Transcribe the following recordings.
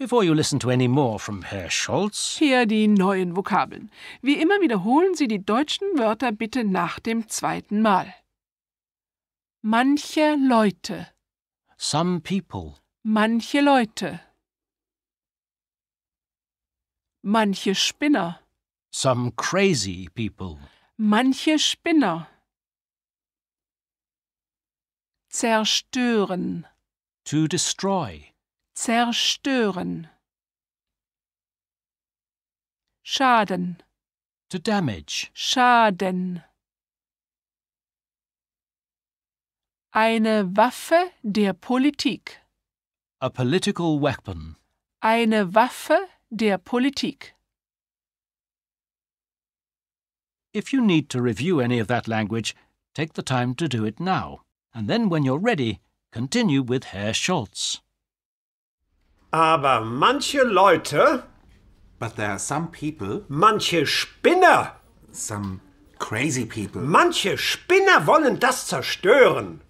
Before you listen to any more from Herr Scholz, Hier die neuen Vokabeln. Wie immer wiederholen Sie die deutschen Wörter bitte nach dem zweiten Mal. Manche Leute, some people, manche Leute. Manche Spinner, some crazy people, manche Spinner. Zerstören, to destroy, zerstören. Schaden, to damage, Schaden. Eine Waffe der Politik. a political weapon. Eine Waffe der Politik. If you need to review any of that language, take the time to do it now. And then when you're ready, continue with Herr Scholz. Aber manche Leute, But there are some people, manche Spinner, some crazy people, manche Spinner wollen das zerstören.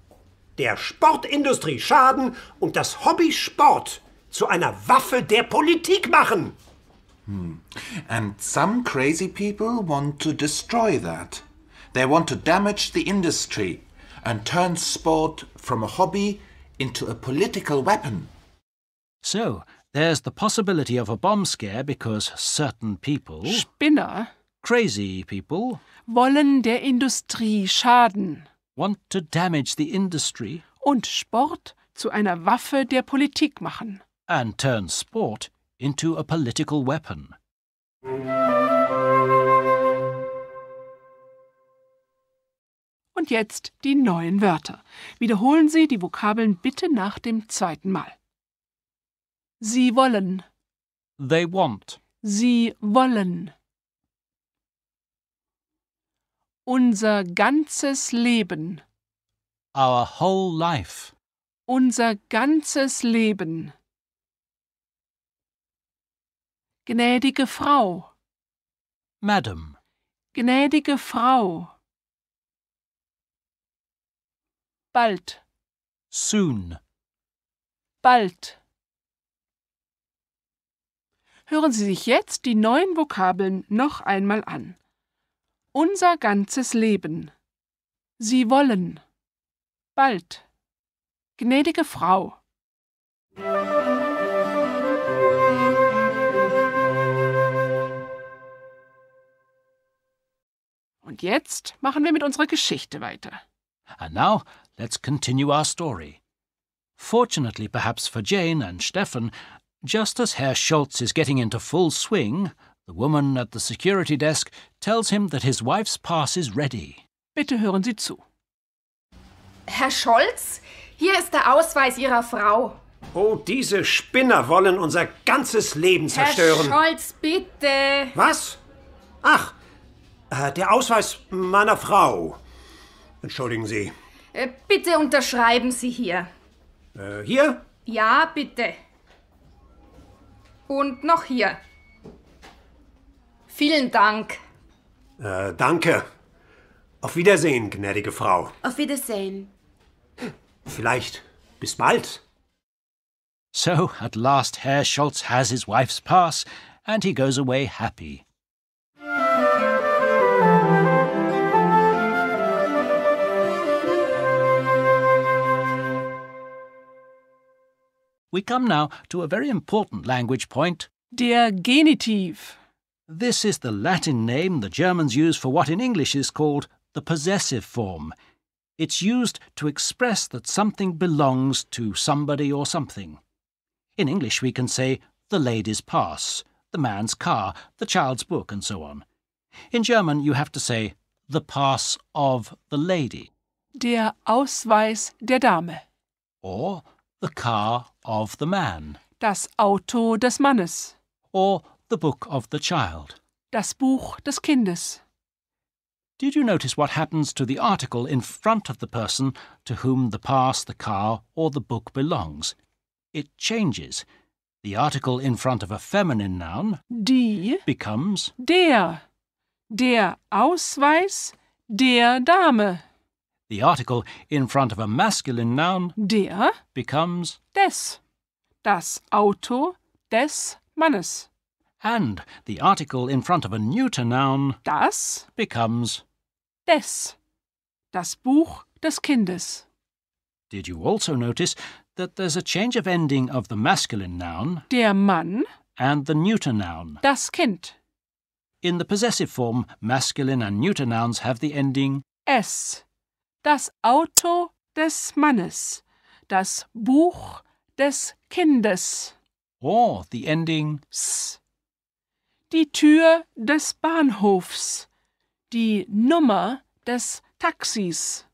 Der Sportindustrie schaden und das Hobby Sport zu einer Waffe der Politik machen. and some crazy people want to destroy that. They want to damage the industry and turn sport from a hobby into a political weapon. So, there's the possibility of a bomb scare because certain people, Spinner crazy people, wollen der Industrie schaden want to damage the industry und Sport zu einer Waffe der Politik machen. and turn sport into a political weapon. Und jetzt die neuen Wörter. Wiederholen Sie die Vokabeln bitte nach dem zweiten Mal. Sie wollen, They want, sie wollen. Unser ganzes Leben, our whole life, unser ganzes Leben. Gnädige Frau, madam, gnädige Frau. Bald, soon. bald. Hören Sie sich jetzt die neuen Vokabeln noch einmal an. Unser ganzes Leben. Sie wollen. Bald. Gnädige Frau. Und jetzt machen wir mit unserer Geschichte weiter. And now, let's continue our story. Fortunately, perhaps for Jane and Stefan, just as Herr Scholz is getting into full swing, the woman at the security desk tells him that his wife's pass is ready. Bitte hören Sie zu. Herr Scholz, hier ist der Ausweis Ihrer Frau. Oh, diese Spinner wollen unser ganzes Leben zerstören. Herr Scholz, bitte. Was? Ach, der Ausweis meiner Frau. Entschuldigen Sie. Bitte unterschreiben Sie hier. Hier? Ja, bitte. Und noch hier. Vielen Dank. Danke. Auf Wiedersehen, gnädige Frau. Auf Wiedersehen. Vielleicht bis bald. So, at last, Herr Scholz has his wife's pass, and he goes away happy. We come now to a very important language point. Der Genitiv. This is the Latin name the Germans use for what in English is called the possessive form. It's used to express that something belongs to somebody or something. In English we can say the lady's pass, the man's car, the child's book, and so on. In German you have to say the pass of the lady, Der Ausweis der Dame. or the car of the man, Das Auto des Mannes. or the book of the child. Das Buch des Kindes. Did you notice what happens to the article in front of the person to whom the pass, the car, or the book belongs? It changes. The article in front of a feminine noun Die, becomes der. Der Ausweis der Dame. the article in front of a masculine noun Der, becomes des. Das Auto des Mannes. And the article in front of a neuter noun Das becomes. des. Das Buch des Kindes. Did you also notice that there's a change of ending of the masculine noun Der Mann, and the neuter noun? das Kind. In the possessive form, masculine and neuter nouns have the ending Es. Das Auto des Mannes. Das Buch des Kindes. or the ending S. Die Tür des Bahnhofs. Die Nummer des Taxis.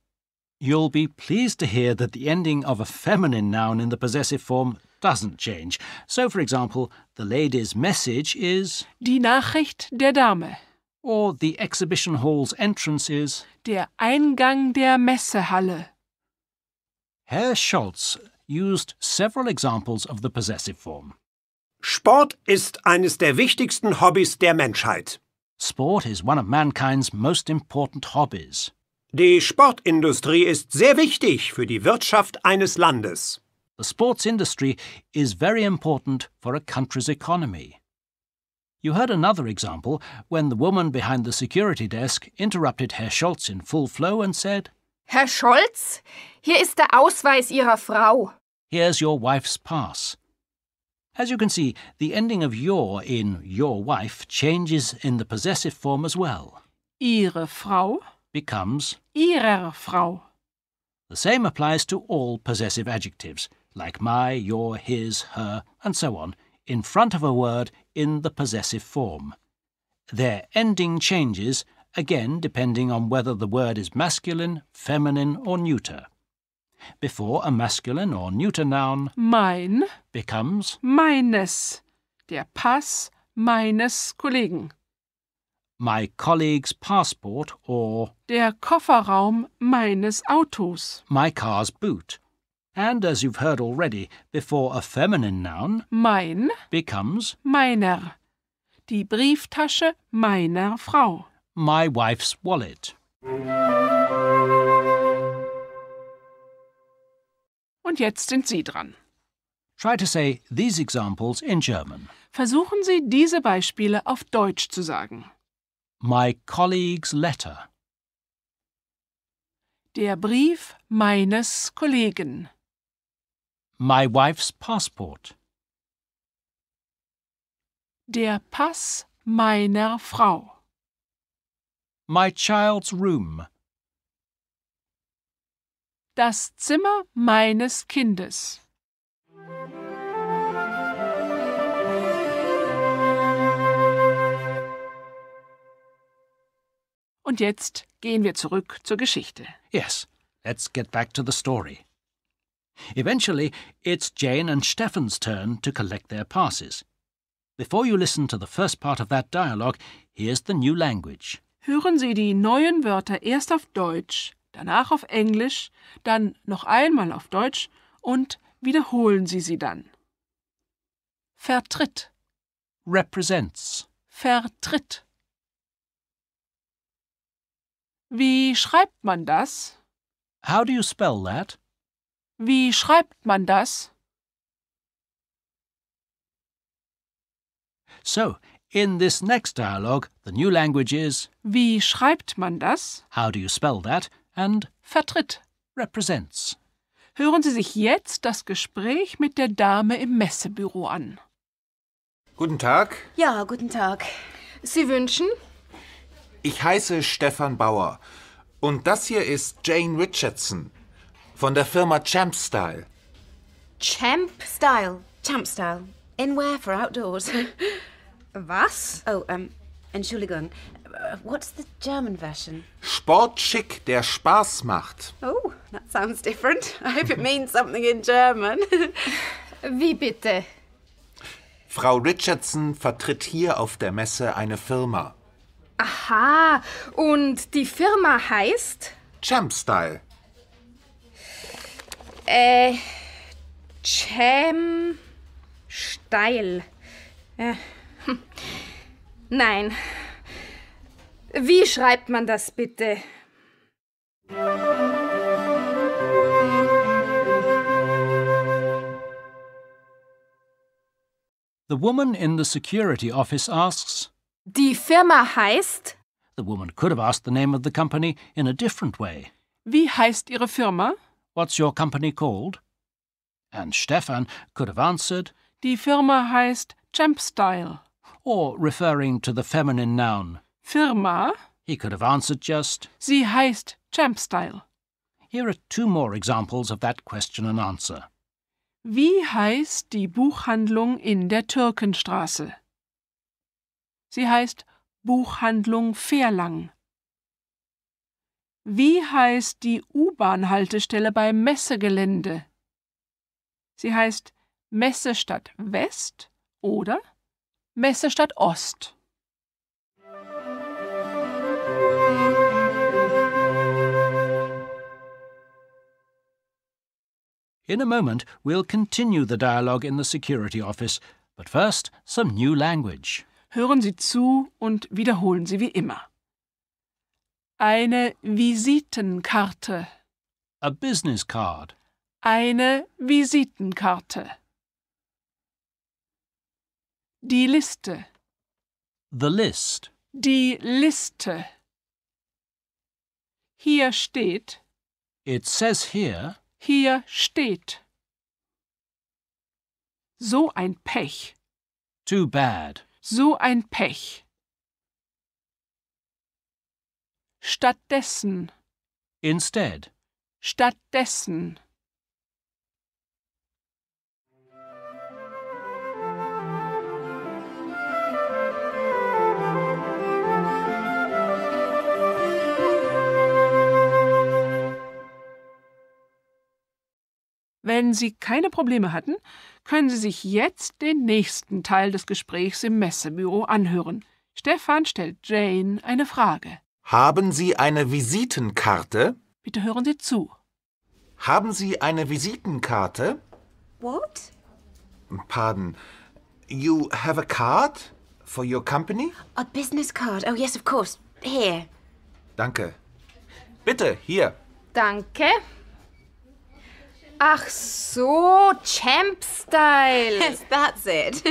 You'll be pleased to hear that the ending of a feminine noun in the possessive form doesn't change. So, for example, the lady's message is, Die Nachricht der Dame. or the exhibition hall's entrance is. Der Eingang der Messehalle. Herr Scholz used several examples of the possessive form. Sport ist eines der wichtigsten Hobbys der Menschheit. Sport is one of mankind's most important hobbies. Die Sportindustrie ist sehr wichtig für die Wirtschaft eines Landes. The sports industry is very important for a country's economy. You heard another example when the woman behind the security desk interrupted Herr Scholz in full flow and said, Herr Scholz, hier ist der Ausweis Ihrer Frau. "Here's your wife's pass." As you can see, the ending of your in your wife changes in the possessive form as well. Ihre Frau. Becomes. Ihrer Frau. The same applies to all possessive adjectives, like my, your, his, her, and so on, in front of a word in the possessive form. Their ending changes, again depending on whether the word is masculine, feminine, or neuter. Before a masculine or neuter noun Mein. becomes Meines. Der Pass meines Kollegen. my colleague's passport or Der Kofferraum meines Autos. my car's boot. And as you've heard already, before a feminine noun Mein. becomes Meiner. Die Brieftasche meiner Frau. my wife's wallet. Und jetzt sind Sie dran. Try to say these examples in German. Versuchen Sie, diese Beispiele auf Deutsch zu sagen. My colleague's letter. Der Brief meines Kollegen. My wife's passport. Der Pass meiner Frau. My child's room. Das Zimmer meines Kindes. Und jetzt gehen wir zurück zur Geschichte. Yes, let's get back to the story. Eventually, it's Jane and Stefan's turn to collect their passes. Before you listen to the first part of that dialogue, here's the new language. Hören Sie die neuen Wörter erst auf Deutsch, danach auf Englisch, dann noch einmal auf Deutsch und wiederholen Sie sie dann. Vertritt, Represents. vertritt. Wie schreibt man das? How do you spell that? Wie schreibt man das? So, in this next dialogue, the new language is Wie schreibt man das? how do you spell that and Vertritt. represents. Hören Sie sich jetzt das Gespräch mit der Dame im Messebüro an. Guten Tag, Ja, guten Tag. Sie wünschen? ich heiße Stefan Bauer und das hier ist Jane Richardson von der Firma Champ Style. Champ? Champ Style. In where for outdoors? Was? Oh, Entschuldigung. What's the German version? Sportschick, der Spaß macht. Oh, that sounds different. I hope it means something in German. Wie bitte? Frau Richardson vertritt hier auf der Messe eine Firma. Aha, und die Firma heißt? Champ Style. Cem Steil. Nein. Wie schreibt man das bitte? The woman in the security office asks. Die Firma heißt? The woman could have asked the name of the company in a different way. Wie heißt Ihre Firma? What's your company called? And Stefan could have answered. Die Firma heißt Champstyle. Or, referring to the feminine noun, Firma? he could have answered just. Sie heißt Champstyle. Here are two more examples of that question and answer. Wie heißt die Buchhandlung in der Türkenstraße? Sie heißt Buchhandlung Verlang. Wie heißt die U-Bahn-Haltestelle beim Messegelände? Sie heißt Messestadt West oder Messestadt Ost. In a moment, we'll continue the dialogue in the security office, but first, some new language. Hören Sie zu und wiederholen Sie wie immer. Eine Visitenkarte. A business card. Eine Visitenkarte. Die Liste. The list. Die Liste. Hier steht. It says here. Hier steht. So ein Pech. Too bad. So ein Pech. Stattdessen. Instead. Stattdessen. Wenn Sie keine Probleme hatten, können Sie sich jetzt den nächsten Teil des Gesprächs im Messebüro anhören. Stefan stellt Jane eine Frage. Haben Sie eine Visitenkarte? Bitte hören Sie zu. Haben Sie eine Visitenkarte? What? Pardon. You have a card for your company? A business card. Oh, yes, of course. Here. Danke. Bitte, hier. Danke. Ach so, Champ-Style. Yes, that's it.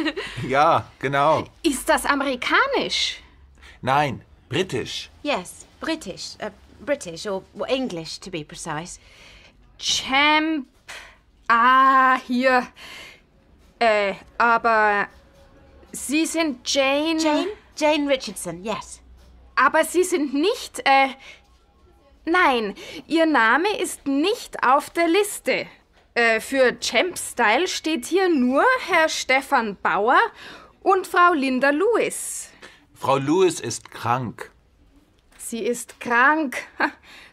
Ja, genau. Ist das amerikanisch? Nein, britisch. Yes, British. British, or English, to be precise. Champ. Ah, hier. Aber Sie sind Jane. Jane? Jane Richardson, yes. Aber Sie sind nicht, Nein, Ihr Name ist nicht auf der Liste. Für Champ-Style steht hier nur Herr Stefan Bauer und Frau Linda Lewis. Frau Lewis ist krank. Sie ist krank.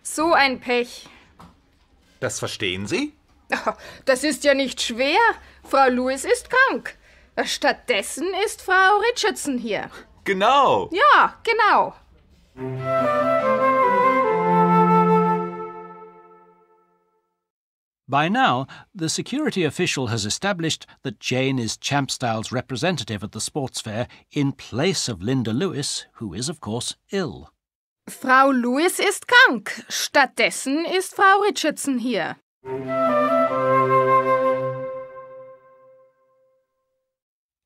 So ein Pech. Das verstehen Sie? Das ist ja nicht schwer. Frau Lewis ist krank. Stattdessen ist Frau Richardson hier. Genau. Ja, genau. By now, the security official has established that Jane is Champstyle's representative at the sports fair in place of Linda Lewis, who is, of course, ill. Frau Lewis ist krank. Stattdessen ist Frau Richardson hier.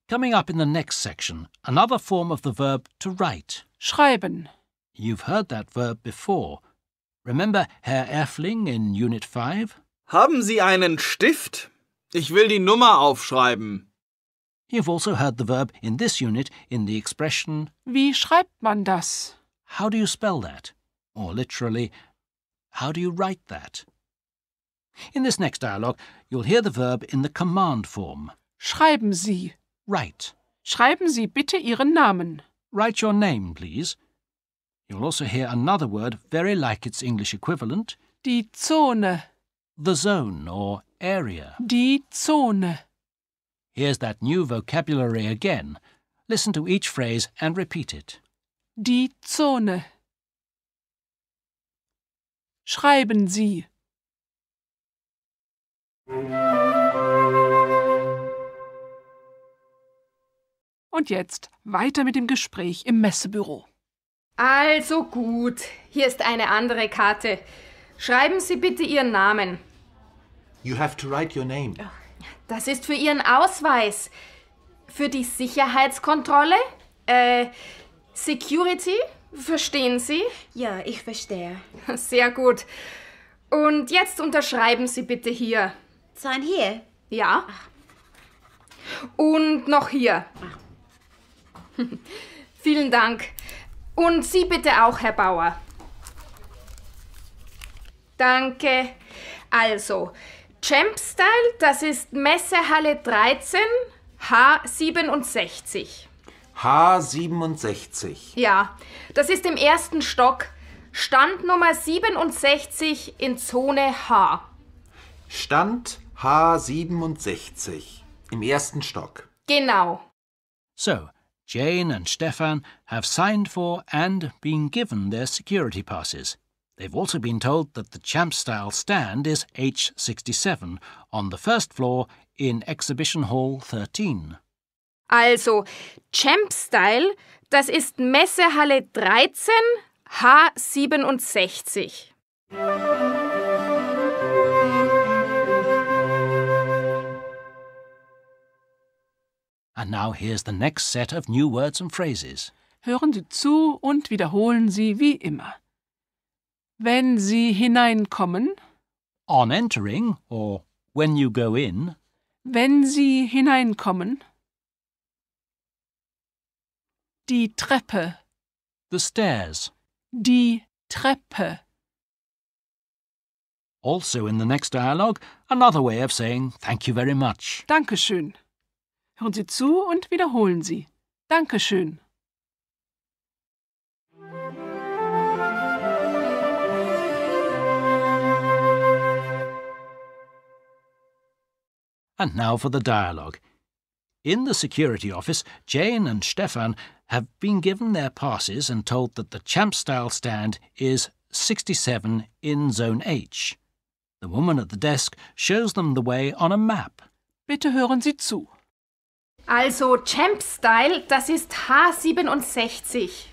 Coming up in the next section, another form of the verb to write. Schreiben. You've heard that verb before. Remember Herr Erfling in Unit 5? Haben Sie einen Stift? Ich will die Nummer aufschreiben. You've also heard the verb in this unit in the expression, Wie schreibt man das? how do you spell that? Or literally, how do you write that? In this next dialogue, you'll hear the verb in the command form. Schreiben Sie. Write. Schreiben Sie bitte Ihren Namen. Write your name, please. You'll also hear another word very like its English equivalent, Die Zone. the zone or area. Die Zone. Here's that new vocabulary again. Listen to each phrase and repeat it. Die Zone. Schreiben Sie. Und jetzt weiter mit dem Gespräch im Messebüro. Also gut, hier ist eine andere Karte. Schreiben Sie bitte Ihren Namen. You have to write your name. Das ist für Ihren Ausweis. Für die Sicherheitskontrolle? Security? Verstehen Sie? Ja, ich verstehe. Sehr gut. Und jetzt unterschreiben Sie bitte hier. Sign here. Ja. Und noch hier. Vielen Dank. Und Sie bitte auch, Herr Bauer. Danke. Also, Champstyle, das ist Messehalle 13, H67. H67. Ja, das ist im ersten Stock. Stand Nummer 67 in Zone H. Stand H67 im ersten Stock. Genau. So, Jane and Stefan have signed for and been given their security passes. They've also been told that the Champstyle stand is H67 on the first floor in Exhibition Hall 13. Also, Champstyle, das ist Messehalle 13, H67. And now here's the next set of new words and phrases. Hören Sie zu und wiederholen Sie wie immer. Wenn Sie hineinkommen, On entering, or when you go in, wenn Sie hineinkommen. Die Treppe, the stairs. die Treppe. Also in the next dialogue, another way of saying thank you very much. Dankeschön. Hören Sie zu und wiederholen Sie. Dankeschön. And now for the dialogue. In the security office, Jane and Stefan have been given their passes and told that the Champstyle stand is 67 in Zone H. The woman at the desk shows them the way on a map. Bitte hören Sie zu. Also, Champstyle, das ist H67.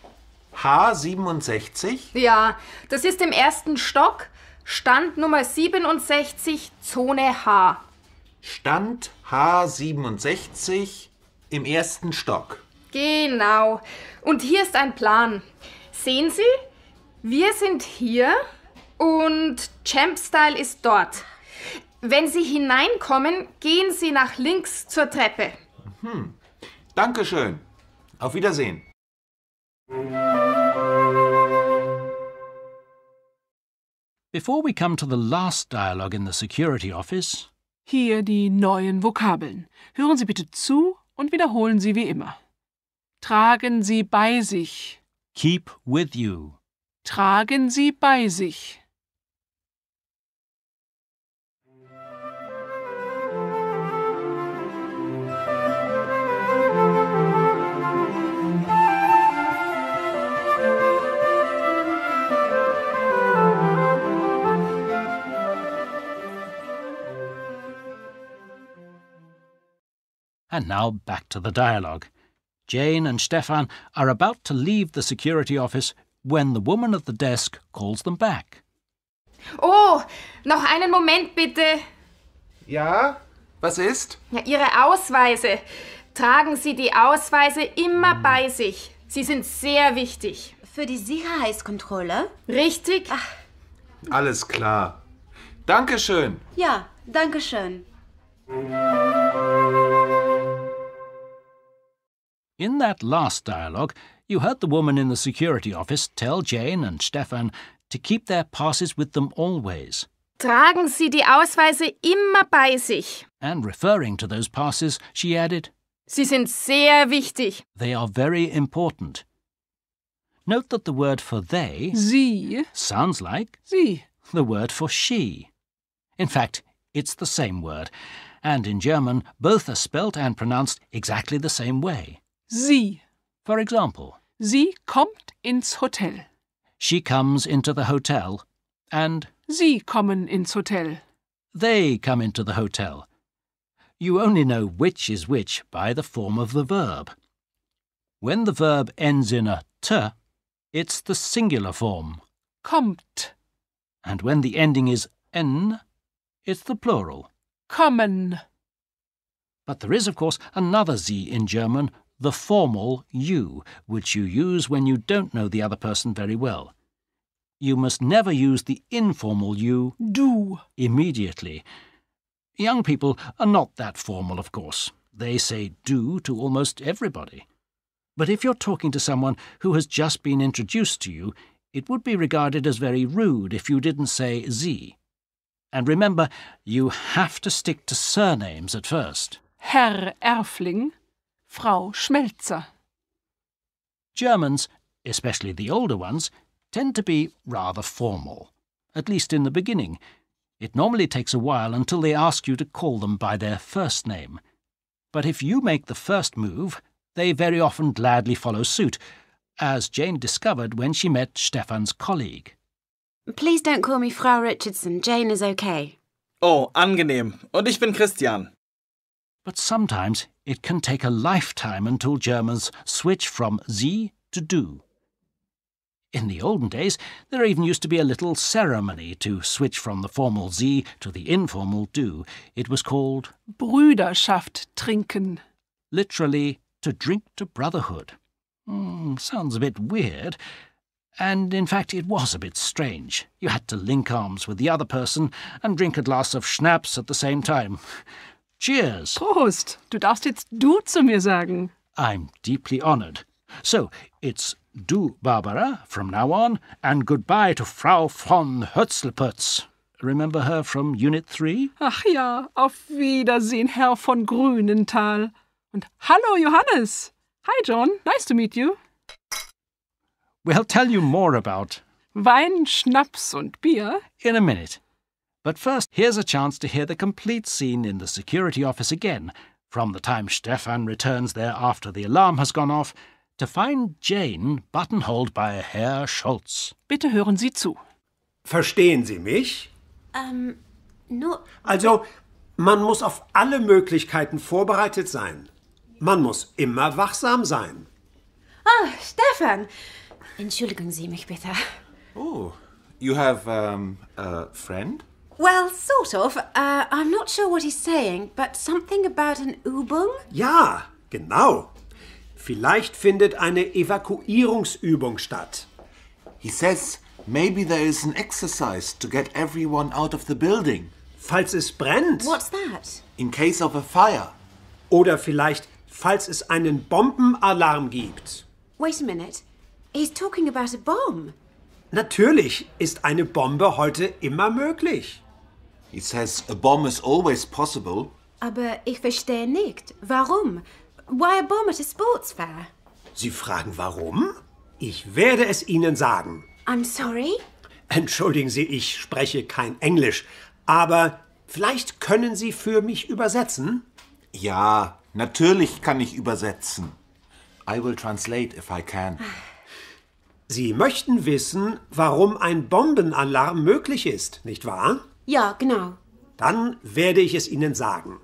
H67? Ja, das ist im ersten Stock, Stand Nummer 67, Zone H. Stand H67 im ersten Stock. Genau. Und hier ist ein Plan. Sehen Sie? Wir sind hier und Champstyle ist dort. Wenn Sie hineinkommen, gehen Sie nach links zur Treppe. Dankeschön. Auf Wiedersehen. Before we come to the last dialogue in the security office, Hier die neuen Vokabeln. Hören Sie bitte zu und wiederholen Sie wie immer. Tragen Sie bei sich. keep with you. Tragen Sie bei sich. And now back to the dialogue. Jane and Stefan are about to leave the security office when the woman at the desk calls them back. Oh, noch einen Moment bitte. Ja, was ist? Ja, Ihre Ausweise. Tragen Sie die Ausweise immer bei sich. Sie sind sehr wichtig. Für die Sicherheitskontrolle? Richtig? Alles klar. Dankeschön. Ja, danke schön. In that last dialogue, you heard the woman in the security office tell Jane and Stefan to keep their passes with them always. Tragen Sie die Ausweise immer bei sich. And referring to those passes, she added, Sie sind sehr wichtig. they are very important. Note that the word for they Sie, sounds like Sie. the word for she. In fact, it's the same word, and in German, both are spelt and pronounced exactly the same way. Sie. For example, Sie kommt ins Hotel. she comes into the hotel, and Sie kommen ins Hotel. they come into the hotel. You only know which is which by the form of the verb. When the verb ends in a t, it's the singular form, Kommt. and when the ending is n, it's the plural. Kommen. But there is, of course, another Z in German, the formal you, which you use when you don't know the other person very well. You must never use the informal you, Du. immediately. Young people are not that formal, of course. They say du to almost everybody. But if you're talking to someone who has just been introduced to you, it would be regarded as very rude if you didn't say Sie. And remember, you have to stick to surnames at first. Herr Erfling, Frau Schmelzer. Germans, especially the older ones, tend to be rather formal, at least in the beginning. It normally takes a while until they ask you to call them by their first name. But if you make the first move, they very often gladly follow suit, as Jane discovered when she met Stefan's colleague. Please don't call me Frau Richardson. Jane is okay. Oh, angenehm. Und ich bin Christian. But sometimes it can take a lifetime until Germans switch from Sie to du. In the olden days, there even used to be a little ceremony to switch from the formal Sie to the informal du. It was called Brüderschaft trinken. literally to drink to brotherhood. Sounds a bit weird. And in fact, it was a bit strange. You had to link arms with the other person and drink a glass of Schnaps at the same time. Cheers! Prost, du darfst jetzt du zu mir sagen. I'm deeply honoured. So, it's du, Barbara, from now on, and goodbye to Frau von Hölzelputz. Remember her from Unit 3? Ach ja, auf Wiedersehen, Herr von Grünenthal. Und hallo, Johannes. Hi, John. Nice to meet you. We'll tell you more about Wein, Schnaps und Bier. in a minute. But first, here's a chance to hear the complete scene in the security office again, from the time Stefan returns there after the alarm has gone off, to find Jane buttonholed by Herr Schultz. Bitte hören Sie zu. Verstehen Sie mich? No. Also, man muss auf alle Möglichkeiten vorbereitet sein. Man muss immer wachsam sein. Ah, Stefan. Entschuldigen Sie mich bitte. Oh, you have a friend? Well, sort of. I'm not sure what he's saying, but something about an Übung? Ja, genau. Vielleicht findet eine Evakuierungsübung statt. He says maybe there is an exercise to get everyone out of the building Falls es brennt. What's that? in case of a fire. Oder vielleicht, falls es einen Bombenalarm gibt. Wait a minute. He's talking about a bomb. Natürlich ist eine Bombe heute immer möglich. He says a bomb is always possible. Aber ich verstehe nicht. Warum? Why a bomb at a sports fair? Sie fragen warum? Ich werde es Ihnen sagen. I'm sorry? Entschuldigen Sie, ich spreche kein Englisch, aber vielleicht können Sie für mich übersetzen? Ja, natürlich kann ich übersetzen. I will translate if I can. Sie möchten wissen, warum ein Bombenalarm möglich ist, nicht wahr? Ja, genau. Dann werde ich es Ihnen sagen.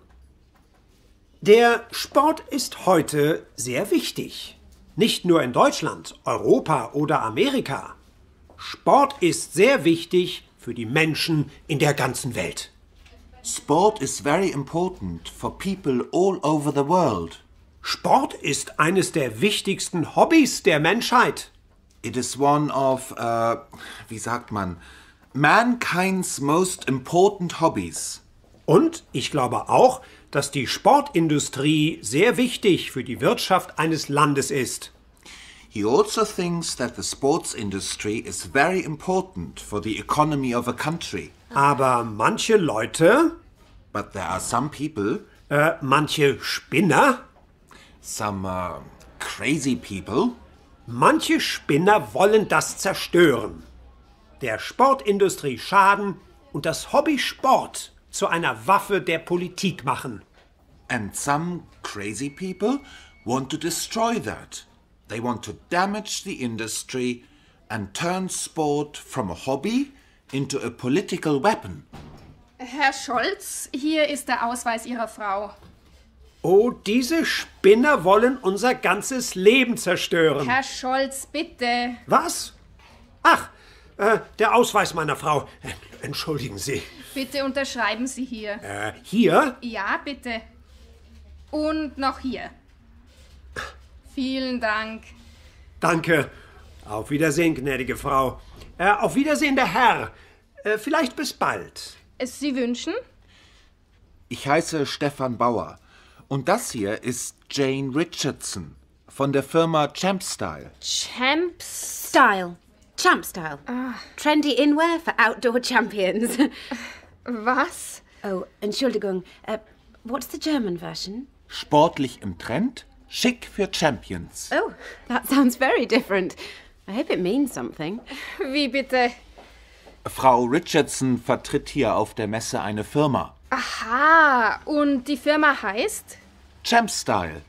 Der Sport ist heute sehr wichtig. Nicht nur in Deutschland, Europa oder Amerika. Sport ist sehr wichtig für die Menschen in der ganzen Welt. Sport is very important for people all over the world. Sport ist eines der wichtigsten Hobbys der Menschheit. It is one of, wie sagt man, mankind's most important hobbies. Und ich glaube auch, dass die Sportindustrie sehr wichtig für die Wirtschaft eines Landes ist. He also thinks that the sports industry is very important for the economy of a country. Aber manche Leute, But there are some people, manche Spinner, some crazy people, manche Spinner wollen das zerstören. Der Sportindustrie schaden und das Hobby Sport zu einer Waffe der Politik machen. and some crazy people want to destroy that. They want to damage the industry and turn sport from a hobby into a political weapon. Herr Scholz, hier ist der Ausweis Ihrer Frau. Oh, diese Spinner wollen unser ganzes Leben zerstören. Herr Scholz, bitte. Was? Ach, der Ausweis meiner Frau. Entschuldigen Sie. Bitte unterschreiben Sie hier. Hier? Ja, bitte. Und noch hier. Vielen Dank. Danke. Auf Wiedersehen, gnädige Frau. Auf Wiedersehen, der Herr. Vielleicht bis bald. Sie wünschen? Ich heiße Stefan Bauer. Und das hier ist Jane Richardson von der Firma Champstyle. Style. Champ style. Trendy Inwear for outdoor champions. Was? Oh, Entschuldigung. What's the German version? Sportlich im Trend, schick für Champions. Oh, that sounds very different. I hope it means something. Wie bitte? Frau Richardson vertritt hier auf der Messe eine Firma. Aha, und die Firma heißt? Champstyle.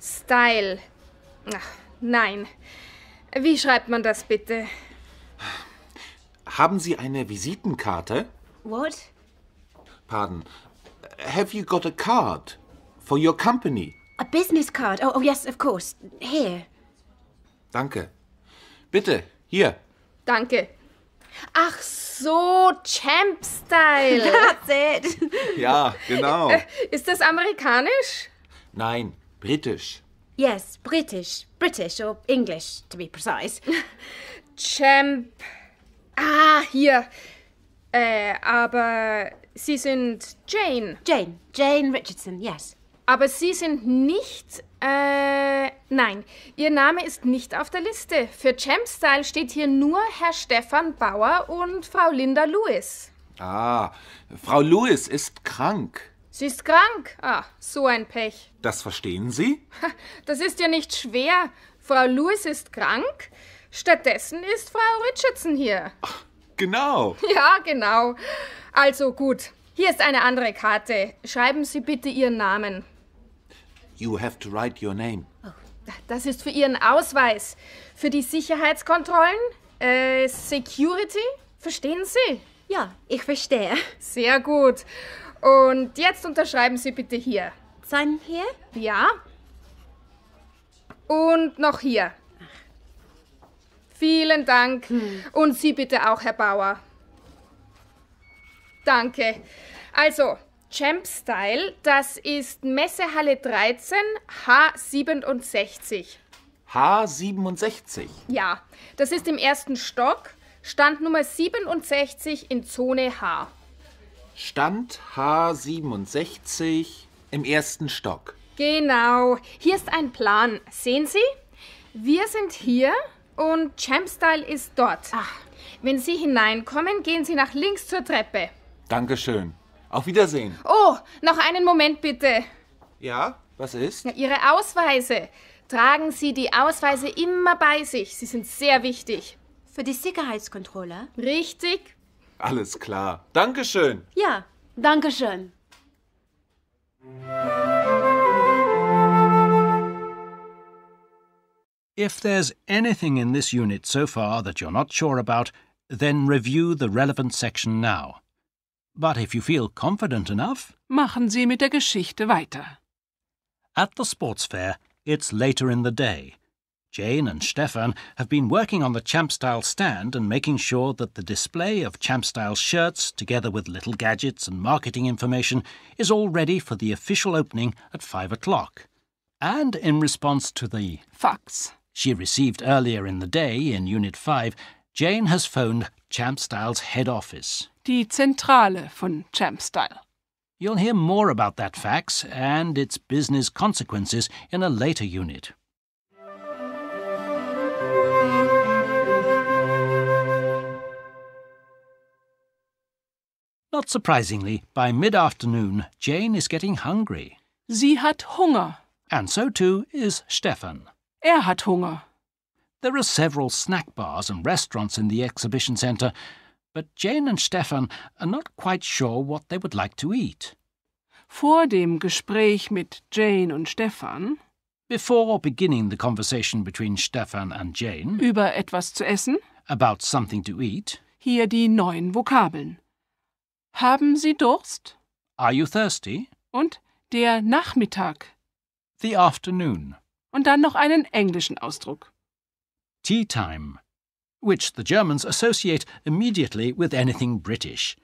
Style. Ach, nein. Wie schreibt man das bitte? Haben Sie eine Visitenkarte? What? Pardon. Have you got a card for your company? A business card? Oh, yes, of course. Here. Danke. Bitte, hier. Danke. Ach so, Champstyle. That's it. Ja, genau. Ist das amerikanisch? Nein, britisch. Yes, British. British or English, to be precise. Ah, hier. Aber Sie sind Jane. Jane Richardson, yes. Aber Sie sind nicht... nein, Ihr Name ist nicht auf der Liste. Für Champstyle steht hier nur Herr Stefan Bauer und Frau Linda Lewis. Ah, Frau Lewis ist krank. Sie ist krank? Ah, so ein Pech. Das verstehen Sie? Das ist ja nicht schwer. Frau Lewis ist krank. Stattdessen ist Frau Richardson hier. Genau. Ja, genau. Also gut. Hier ist eine andere Karte. Schreiben Sie bitte Ihren Namen. You have to write your name. Das ist für Ihren Ausweis. Für die Sicherheitskontrollen? Security? Verstehen Sie? Ja, ich verstehe. Sehr gut. Und jetzt unterschreiben Sie bitte hier. Sign here? Ja. Und noch hier. Vielen Dank. Und Sie bitte auch, Herr Bauer. Danke. Also, Champstyle, das ist Messehalle 13, H67. H67. Ja, das ist im ersten Stock, Stand Nummer 67 in Zone H. Stand H67 im ersten Stock. Genau, hier ist ein Plan. Sehen Sie? Wir sind hier und Champstyle ist dort. Wenn Sie hineinkommen, gehen Sie nach links zur Treppe. Dankeschön. Auf Wiedersehen. Oh, noch einen Moment bitte. Ja, was ist? Ja, Ihre Ausweise. Tragen Sie die Ausweise immer bei sich. Sie sind sehr wichtig. Für die Sicherheitskontrolle? Richtig? Alles klar. Dankeschön. Ja, danke schön. If there's anything in this unit so far that you're not sure about, then review the relevant section now. But if you feel confident enough, Machen Sie mit der Geschichte weiter. at the sports fair, it's later in the day. Jane and Stefan have been working on the Champstyle stand and making sure that the display of Champstyle shirts, together with little gadgets and marketing information, is all ready for the official opening at 5 o'clock. And in response to the Fax. she received earlier in the day in Unit 5, Jane has phoned Champstyle's head office. Die Zentrale von Champstyle. You'll hear more about that fax and its business consequences in a later unit. Not surprisingly, by mid-afternoon, Jane is getting hungry. Sie hat Hunger. And so too is Stefan. Hat Hunger. There are several snack bars and restaurants in the exhibition centre, but Jane and Stefan are not quite sure what they would like to eat. Vor dem Gespräch mit Jane und Stefan Before beginning the conversation between Stefan and Jane über etwas zu essen, about something to eat, hier die neuen Vokabeln. Haben Sie Durst? are you thirsty? Und der Nachmittag. The afternoon. Und dann noch einen englischen Ausdruck. Tea time. which the Germans associate immediately with anything British.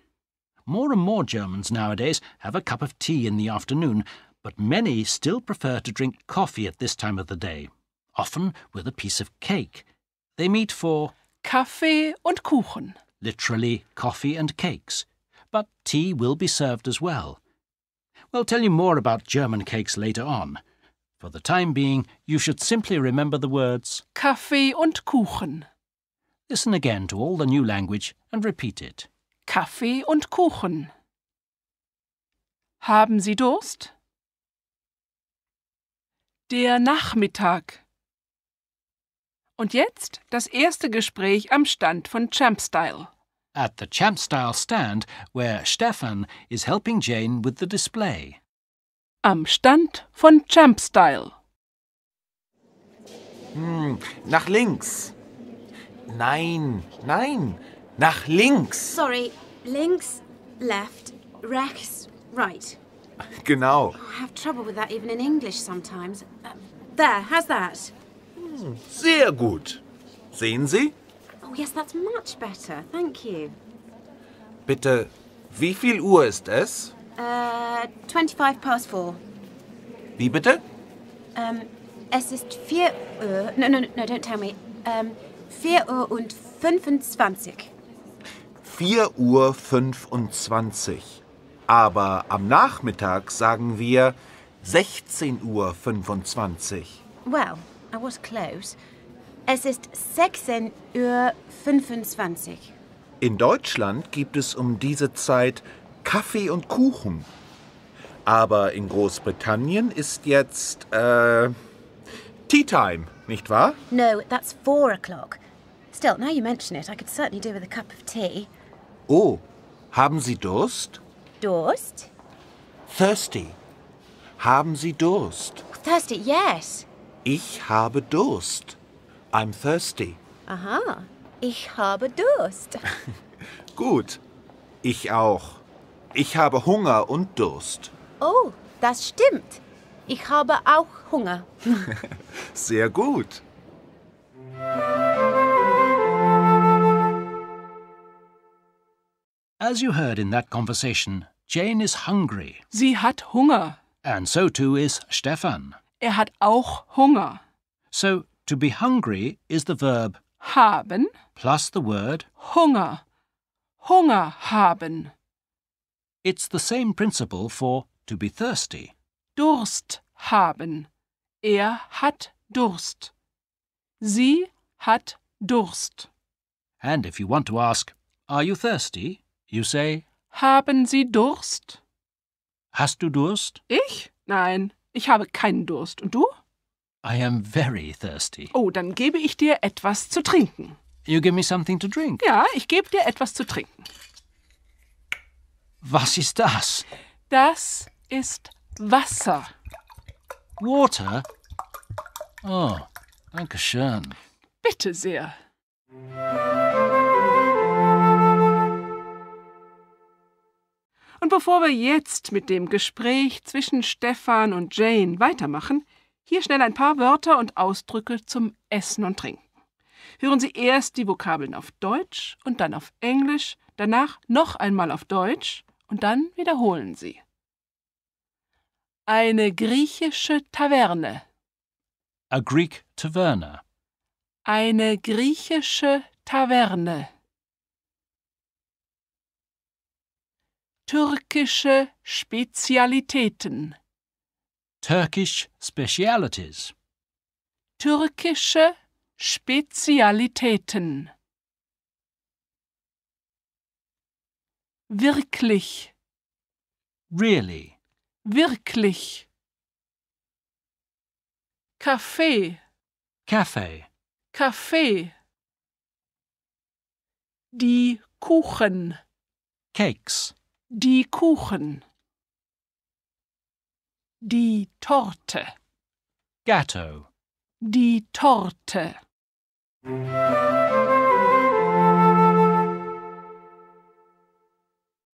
More and more Germans nowadays have a cup of tea in the afternoon, but many still prefer to drink coffee at this time of the day, often with a piece of cake. They meet for Kaffee und Kuchen. literally coffee and cakes, but tea will be served as well. We'll tell you more about German cakes later on. For the time being, you should simply remember the words. Kaffee und Kuchen. Listen again to all the new language and repeat it. Kaffee und Kuchen. Haben Sie Durst? Der Nachmittag. Und jetzt das erste Gespräch am Stand von Champstyle. At the Champstyle stand, where Stefan is helping Jane with the display. Am Stand von Champstyle. Nach links. Nein, nach links. Sorry, links, left, rechts, right. Genau. I have trouble with that even in English sometimes. There, how's that? Sehr gut. Sehen Sie? Oh, yes, that's much better. Thank you. Bitte, wie viel Uhr ist es? 25 past 4. Wie bitte? Es ist 4 Uhr. No, don't tell me. 4 Uhr und 25. 4:25 Uhr. Aber am Nachmittag sagen wir 16:25 Uhr. Well, I was close. Es ist 16:25 Uhr. In Deutschland gibt es um diese Zeit Kaffee und Kuchen. Aber in Großbritannien ist jetzt Tea Time, nicht wahr? No, that's 4 o'clock. Still, now you mention it, I could certainly do with a cup of tea. Oh, haben Sie Durst? Durst? Thirsty. Haben Sie Durst? Thirsty, yes. Ich habe Durst. I'm thirsty. Aha, ich habe Durst. Gut. Ich auch. Ich habe Hunger und Durst. Oh, das stimmt. Ich habe auch Hunger. Sehr gut. As you heard in that conversation, Jane is hungry, Sie hat Hunger. and so too is Stefan. Hat auch Hunger. So, to be hungry is the verb Haben, plus the word. Hunger. Hunger haben. It's the same principle for to be thirsty. Durst haben. Hat Durst. Sie hat Durst. And if you want to ask, are you thirsty? You say, Haben Sie Durst? hast du Durst? Ich? Nein, ich habe keinen Durst. Und du? I am very thirsty. Oh, dann gebe ich dir etwas zu trinken. You give me something to drink. Ja, ich gebe dir etwas zu trinken. Was ist das? Das ist Wasser. Water? Oh, danke schön. Bitte sehr. Und bevor wir jetzt mit dem Gespräch zwischen Stefan und Jane weitermachen, hier schnell ein paar Wörter und Ausdrücke zum Essen und Trinken. Hören Sie erst die Vokabeln auf Deutsch und dann auf Englisch, danach noch einmal auf Deutsch und dann wiederholen Sie. Eine griechische Taverne. A Greek taverna. Eine griechische Taverne. Türkische Spezialitäten. Turkish specialities. Türkische Spezialitäten. Wirklich, Really. wirklich. Kaffee, Cafe. Kaffee. Die Kuchen, Cakes. die Kuchen. Die Torte, Gatto. die Torte.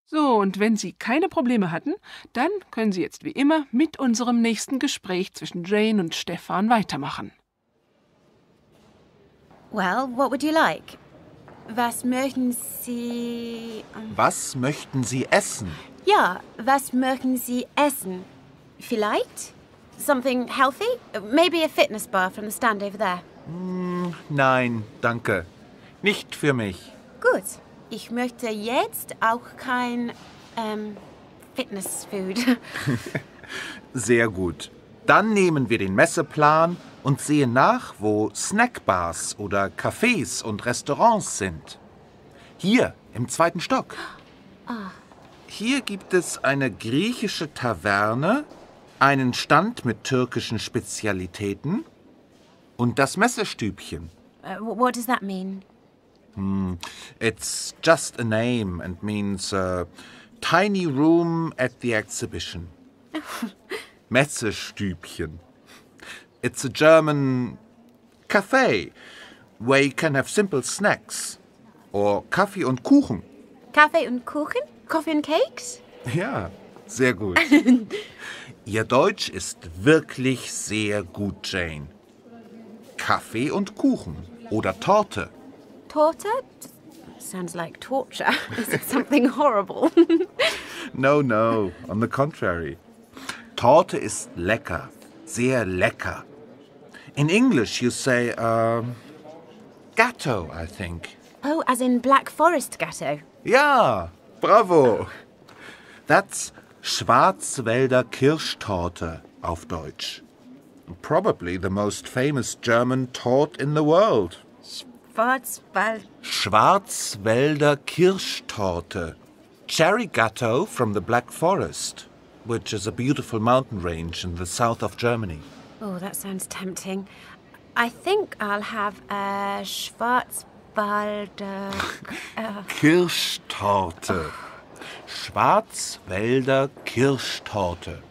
So, und wenn Sie keine Probleme hatten, dann können Sie jetzt wie immer mit unserem nächsten Gespräch zwischen Jane und Stefan weitermachen. Well, what would you like? Was möchten Sie... Was möchten Sie essen? Ja, was möchten Sie essen? Vielleicht? Something healthy? Maybe a fitness bar from the stand over there. Nein, danke. Nicht für mich. Gut. Ich möchte jetzt auch kein Fitnessfood. Sehr gut. Dann nehmen wir den Messeplan und sehen nach, wo Snackbars oder Cafés und Restaurants sind. Hier, im 2. Stock. Hier gibt es eine griechische Taverne, einen Stand mit türkischen Spezialitäten und das Messestübchen. What does that mean? It's just a name and means tiny room at the exhibition. Messestübchen. It's a German cafe where you can have simple snacks or Kaffee und Kuchen. Kaffee und Kuchen? Coffee and cakes? Ja, sehr gut. Ihr Deutsch ist wirklich sehr gut, Jane. Kaffee und Kuchen oder Torte. Torte? Sounds like torture. Is it something horrible? No, no, on the contrary. Torte ist lecker, sehr lecker. In English you say gatto, I think. Oh, as in Black Forest gatto. Ja, bravo. That's Schwarzwälder Kirschtorte auf Deutsch. Probably the most famous German torte in the world. Schwarzwälder Kirschtorte. Cherry gatto from the Black Forest, which is a beautiful mountain range in the south of Germany. Oh, that sounds tempting. I think I'll have a Schwarzwälder... Kirschtorte. Schwarzwälder Kirschtorte.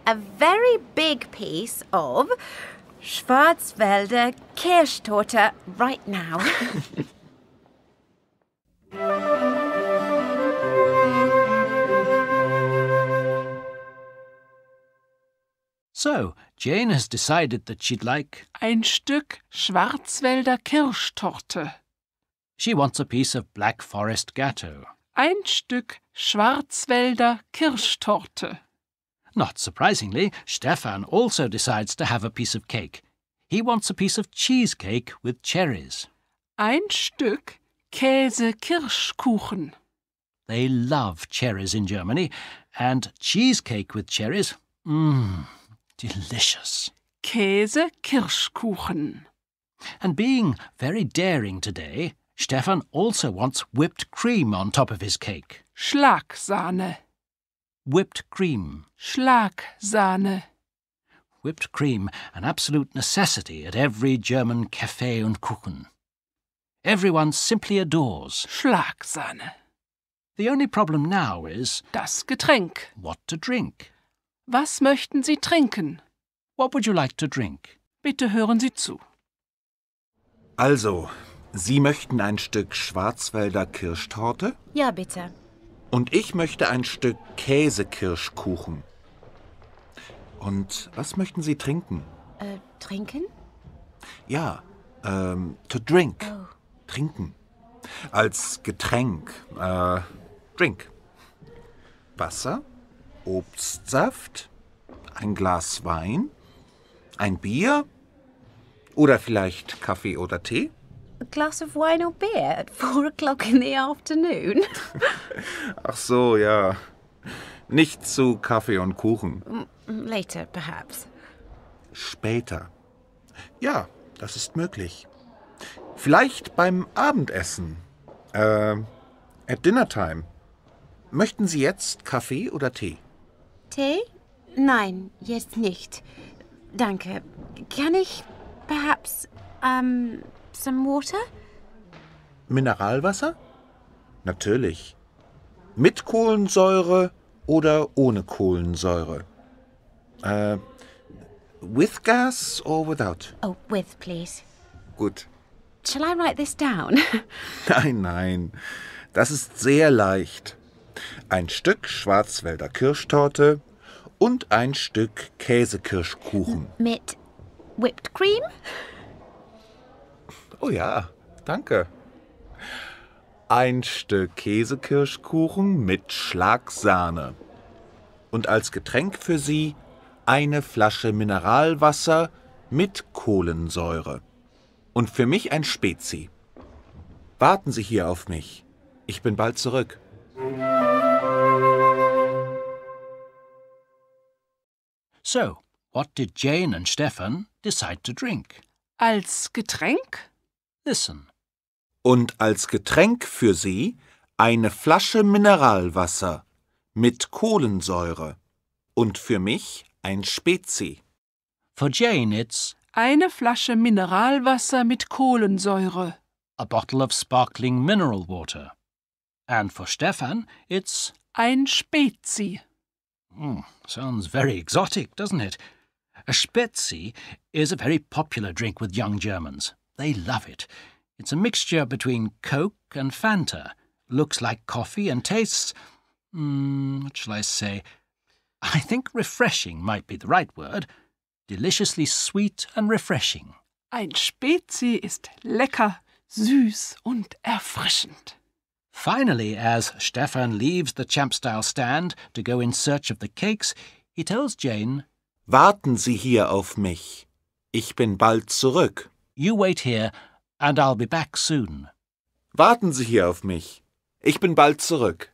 A very big piece of Schwarzwälder Kirschtorte right now. So, Jane has decided that she'd like... Ein Stück Schwarzwälder Kirschtorte. She wants a piece of Black Forest gatto. Ein Stück Schwarzwälder Kirschtorte. Not surprisingly, Stefan also decides to have a piece of cake. He wants a piece of cheesecake with cherries. Ein Stück Käse-Kirschkuchen. They love cherries in Germany, and cheesecake with cherries, delicious. Käse-Kirschkuchen. And being very daring today, Stefan also wants whipped cream on top of his cake. Schlagsahne. Whipped cream. Schlagsahne. Whipped cream, an absolute necessity at every German Café und Kuchen. Everyone simply adores. Schlagsahne. The only problem now is Das Getränk. what to drink. Was möchten Sie trinken? What would you like to drink? Bitte hören Sie zu. Also, Sie möchten ein Stück Schwarzwälder Kirschtorte Ja, bitte. und ich möchte ein Stück Käsekirschkuchen. Und was möchten Sie trinken? Trinken? Ja, to drink. Oh. Trinken. Als Getränk. Drink. Wasser, Obstsaft, ein Glas Wein, ein Bier oder vielleicht Kaffee oder Tee? A glass of wine or beer at 4 o'clock in the afternoon? Ach so, ja. Nicht zu Kaffee und Kuchen. Later, perhaps. Später. Ja, das ist möglich. Vielleicht beim Abendessen. At dinner time. Möchten Sie jetzt Kaffee oder Tee? Tee? Nein, jetzt nicht. Danke. Kann ich perhaps, some water? Mineralwasser? Natürlich. Mit Kohlensäure oder ohne Kohlensäure? With gas or without? Oh, with, please. Gut. Shall I write this down? Nein, nein. Das ist sehr leicht. Ein Stück Schwarzwälder Kirschtorte und ein Stück Käsekirschkuchen. Mit whipped cream? Oh ja, danke. ein Stück Käsekirschkuchen mit Schlagsahne. Und als Getränk für Sie eine Flasche Mineralwasser mit Kohlensäure. Und für mich ein Spezi. Warten Sie hier auf mich. Ich bin bald zurück. So, what did Jane and Stefan decide to drink? Als Getränk? Listen. Und als Getränk für Sie eine Flasche Mineralwasser mit Kohlensäure. Und für mich ein Spezi. For Jane, it's Eine Flasche Mineralwasser mit Kohlensäure. a bottle of sparkling mineral water. And for Stefan, it's Ein Spezi. sounds very exotic, doesn't it? A Spezi is a very popular drink with young Germans. They love it. It's a mixture between Coke and Fanta. Looks like coffee and tastes, what shall I say? I think refreshing might be the right word. Deliciously sweet and refreshing. Ein Spezi ist lecker, süß und erfrischend. Finally, as Stefan leaves the Champ-style stand to go in search of the cakes, he tells Jane, Warten Sie hier auf mich. Ich bin bald zurück. "You wait here and I'll be back soon." Warten Sie hier auf mich. Ich bin bald zurück.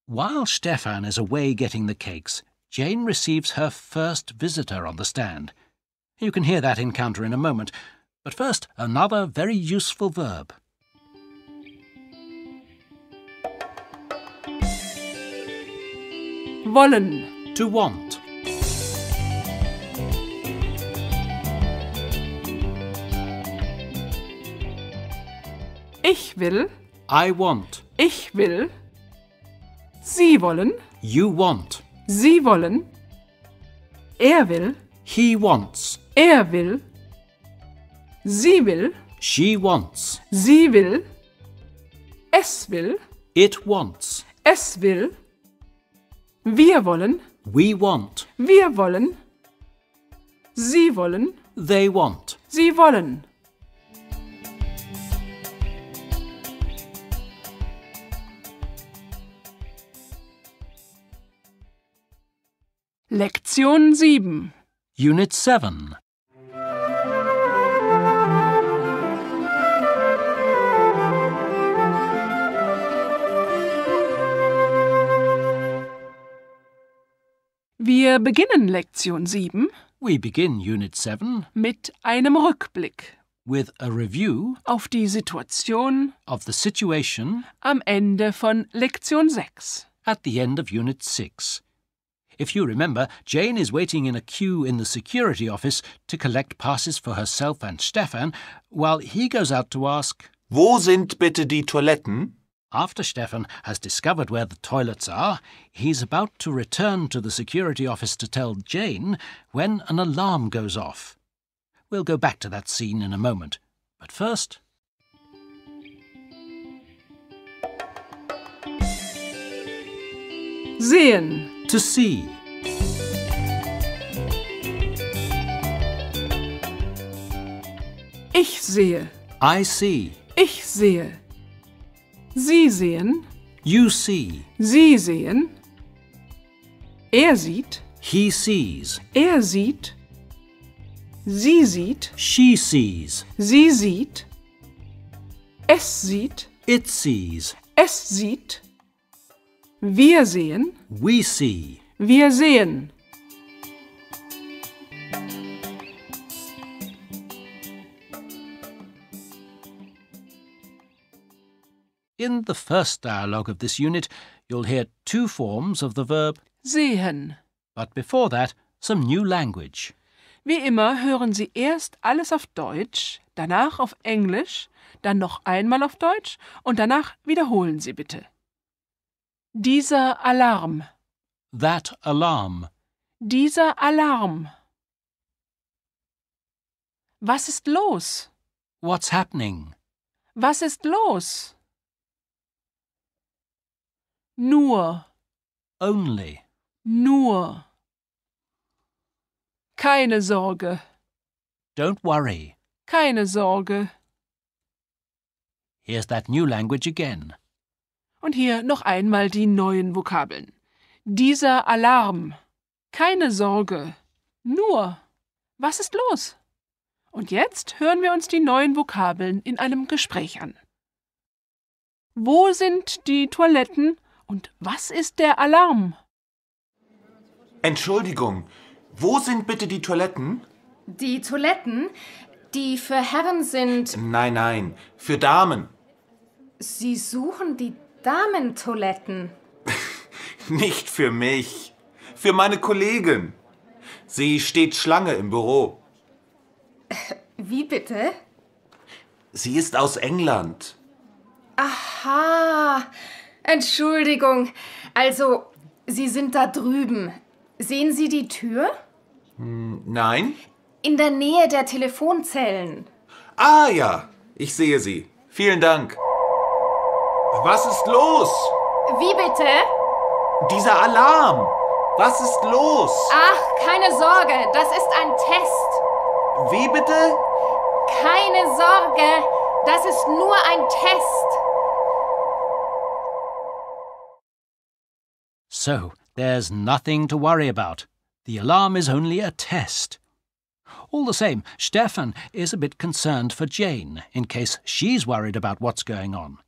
While Stefan is away getting the cakes, Jane receives her first visitor on the stand. You can hear that encounter in a moment, but first another very useful verb. Wollen. To want. Ich will. I want. Ich will. Sie wollen. You want. Sie wollen. Er will. He wants. Er will. Sie will. She wants. Sie will. Es will. It wants. Es will. Wir wollen. We want. Wir wollen. Sie wollen. They want. Sie wollen. Lektion 7. Unit 7. Wir beginnen Lektion 7 We begin Unit 7 mit einem Rückblick with a review auf die Situation of the situation am Ende von Lektion 6. at the end of Unit 6. If you remember, Jane is waiting in a queue in the security office to collect passes for herself and Stefan, while he goes out to ask. Wo sind bitte die Toiletten? After Stefan has discovered where the toilets are, he's about to return to the security office to tell Jane when an alarm goes off. We'll go back to that scene in a moment. But first... Sehen. To see. Ich sehe. I see. Ich sehe. Sie sehen. You see. Sie sehen. Er sieht. He sees. Er sieht. Sie sieht. She sees. Sie sieht. Es sieht. It sees. Es sieht. Wir sehen. We see. Wir sehen. In the first dialogue of this unit, you'll hear two forms of the verb, Sehen. but before that, some new language. Wie immer hören Sie erst alles auf Deutsch, danach auf Englisch, dann noch einmal auf Deutsch und danach wiederholen Sie bitte. Dieser Alarm. That alarm. Dieser Alarm. Was ist los? What's happening? Was ist los? Nur. Only. Nur. Keine Sorge. Don't worry. Keine Sorge. Here's that new language again. Und hier noch einmal die neuen Vokabeln. Dieser Alarm. Keine Sorge. Nur. Was ist los? Und jetzt hören wir uns die neuen Vokabeln in einem Gespräch an. Wo sind die Toiletten und was ist der Alarm? Entschuldigung, wo sind bitte die Toiletten? Die Toiletten, die für Herren sind. Nein, für Damen. Sie suchen die Damentoiletten. Nicht für mich, für meine Kollegin. Sie steht Schlange im Büro. Wie bitte? Sie ist aus England. Aha, Entschuldigung. Also, Sie sind da drüben. Sehen Sie die Tür? Nein? In der Nähe der Telefonzellen. Ah ja, ich sehe sie. Vielen Dank. Was ist los? Wie bitte? Dieser Alarm. Was ist los? Ach, keine Sorge, das ist ein Test. Wie bitte? Keine Sorge, das ist nur ein Test. So, there's nothing to worry about. The alarm is only a test. All the same, Stefan is a bit concerned for Jane, in case she's worried about what's going on.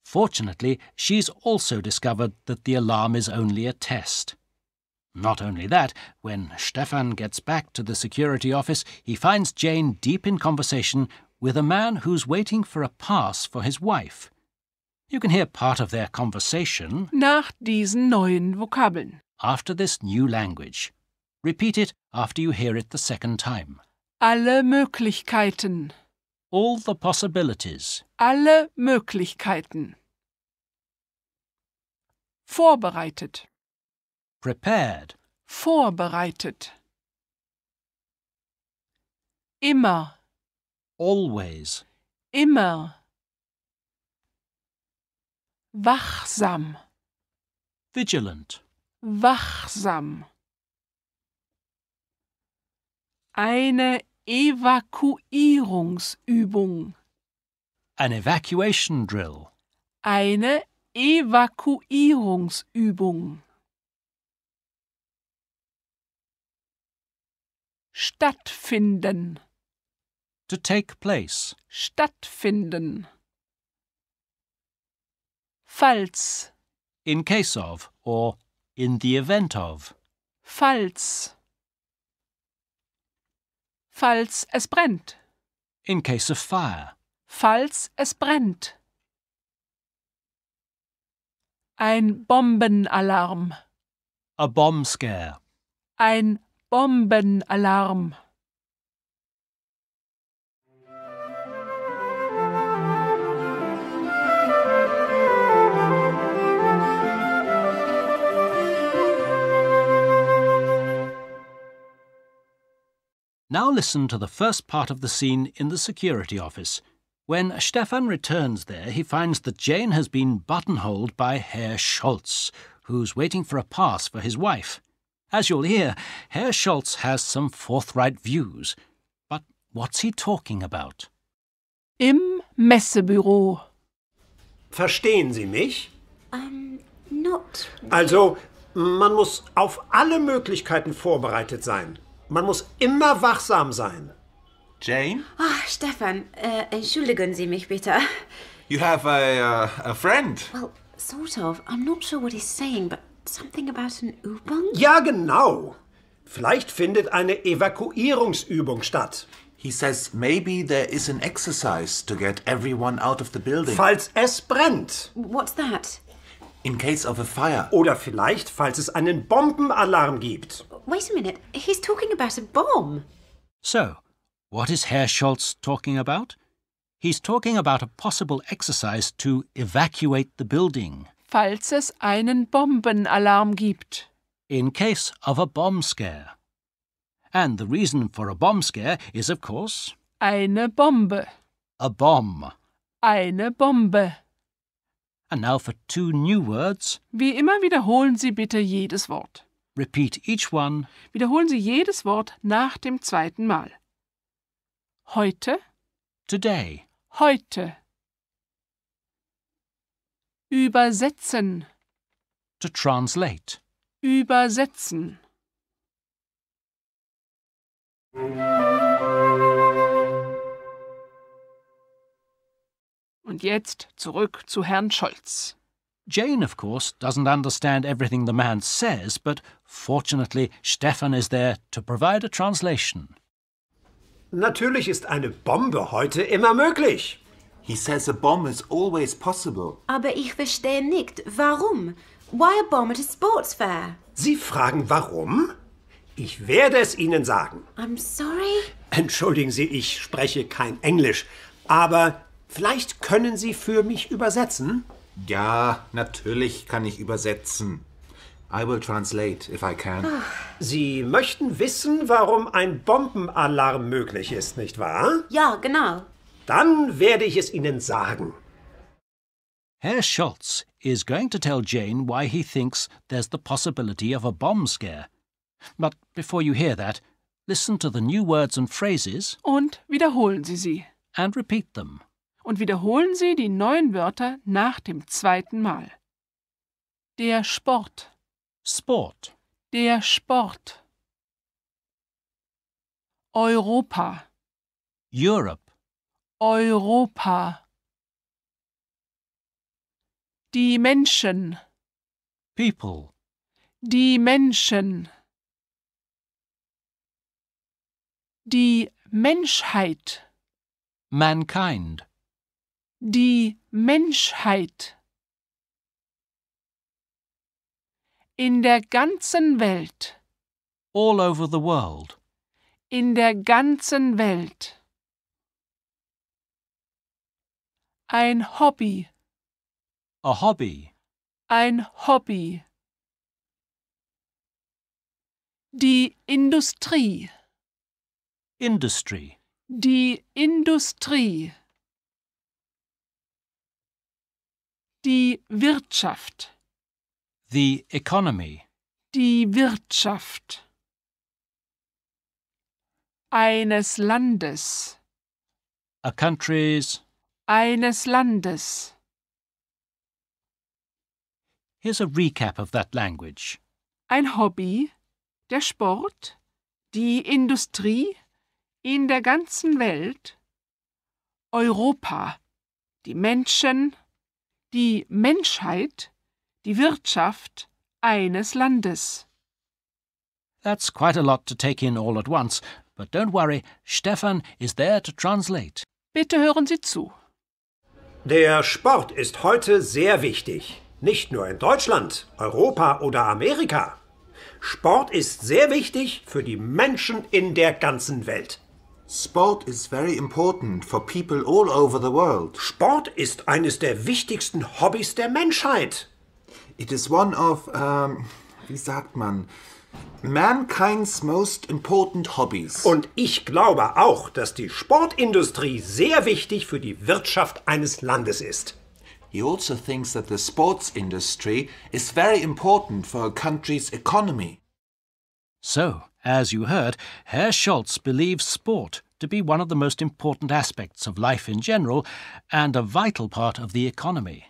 Fortunately, she's also discovered that the alarm is only a test. Not only that, when Stefan gets back to the security office, he finds Jane deep in conversation with a man who's waiting for a pass for his wife. You can hear part of their conversation Nach diesen neuen Vokabeln. after this new language. Repeat it after you hear it the second time. Alle Möglichkeiten. All the possibilities. Alle Möglichkeiten. Vorbereitet. Prepared. Vorbereitet. Immer. Always. Immer. Wachsam. Vigilant. Wachsam. Eine Evakuierungsübung. An evacuation drill. Eine Evakuierungsübung. Stattfinden. To take place. Stattfinden. Falls. In case of, or in the event of. Falls. Falls es brennt. In case of fire. Falls es brennt. Ein Bombenalarm. A bomb scare. Ein Bombenalarm. Now listen to the first part of the scene in the security office. When Stefan returns there, he finds that Jane has been buttonholed by Herr Scholz, who's waiting for a pass for his wife. As you'll hear, Herr Scholz has some forthright views. But what's he talking about? Im Messebüro. Verstehen Sie mich? Not. Also, man muss auf alle Möglichkeiten vorbereitet sein. Man muss immer wachsam sein. Jane, Stefan, entschuldigen Sie mich bitte. you have a friend. Well, sort of. I'm not sure what he's saying, but something about an Übung? Ja, genau. Vielleicht findet eine Evakuierungsübung statt. He says maybe there is an exercise to get everyone out of the building. Falls es brennt. What's that? In case of a fire. Oder vielleicht, falls es einen Bombenalarm gibt. Wait a minute. He's talking about a bomb. So, what is Herr Scholz talking about? He's talking about a possible exercise to evacuate the building. Falls es einen Bombenalarm gibt. In case of a bomb scare. And the reason for a bomb scare is, of course, Eine Bombe. a bomb. Eine Bombe. And now for two new words. Wie immer wiederholen Sie bitte jedes Wort. Repeat each one. Wiederholen Sie jedes Wort nach dem zweiten Mal. Heute, today, heute. Übersetzen, to translate. übersetzen. Und jetzt zurück zu Herrn Scholz. Jane, of course, doesn't understand everything the man says, but fortunately Stefan is there to provide a translation. Natürlich ist eine Bombe heute immer möglich. He says a bomb is always possible. Aber ich verstehe nicht, warum? Why a bomb at a sports fair? Sie fragen, warum? Ich werde es Ihnen sagen. I'm sorry? Entschuldigen Sie, ich spreche kein Englisch, aber vielleicht können Sie für mich übersetzen? Ja, natürlich kann ich übersetzen. I will translate if I can. Sie möchten wissen, warum ein Bombenalarm möglich ist, nicht wahr? Ja, genau. Dann werde ich es Ihnen sagen. Herr Scholz is going to tell Jane why he thinks there's the possibility of a bomb scare. But before you hear that, listen to the new words and phrases Und wiederholen Sie sie. and repeat them. Und wiederholen Sie die neuen Wörter nach dem zweiten Mal. Der Sport, Sport, der Sport. Europa, Europe, Europa. Die Menschen, people, die Menschen. Die Menschheit, mankind, die Menschheit. In der ganzen Welt, all over the world. in der ganzen Welt. Ein Hobby, A hobby, ein Hobby. Die Industrie, industry, die Industrie. Die Wirtschaft, the economy, die Wirtschaft. Eines Landes, a country's. eines Landes. Here's a recap of that language. Ein Hobby, der Sport, die Industrie in der ganzen Welt, Europa, die Menschen, die Menschheit, die Wirtschaft eines Landes. That's quite a lot to take in all at once, but don't worry, Stefan is there to translate. Bitte hören Sie zu. Der Sport ist heute sehr wichtig. Nicht nur in Deutschland, Europa oder Amerika. Sport ist sehr wichtig für die Menschen in der ganzen Welt. Sport is very important for people all over the world. Sport ist eines der wichtigsten Hobbys der Menschheit. It is one of, wie sagt man, mankind's most important hobbies. Und ich glaube auch, dass die Sportindustrie sehr wichtig für die Wirtschaft eines Landes ist. He also thinks that the sports industry is very important for a country's economy. So, as you heard, Herr Scholz believes sport to be one of the most important aspects of life in general and a vital part of the economy.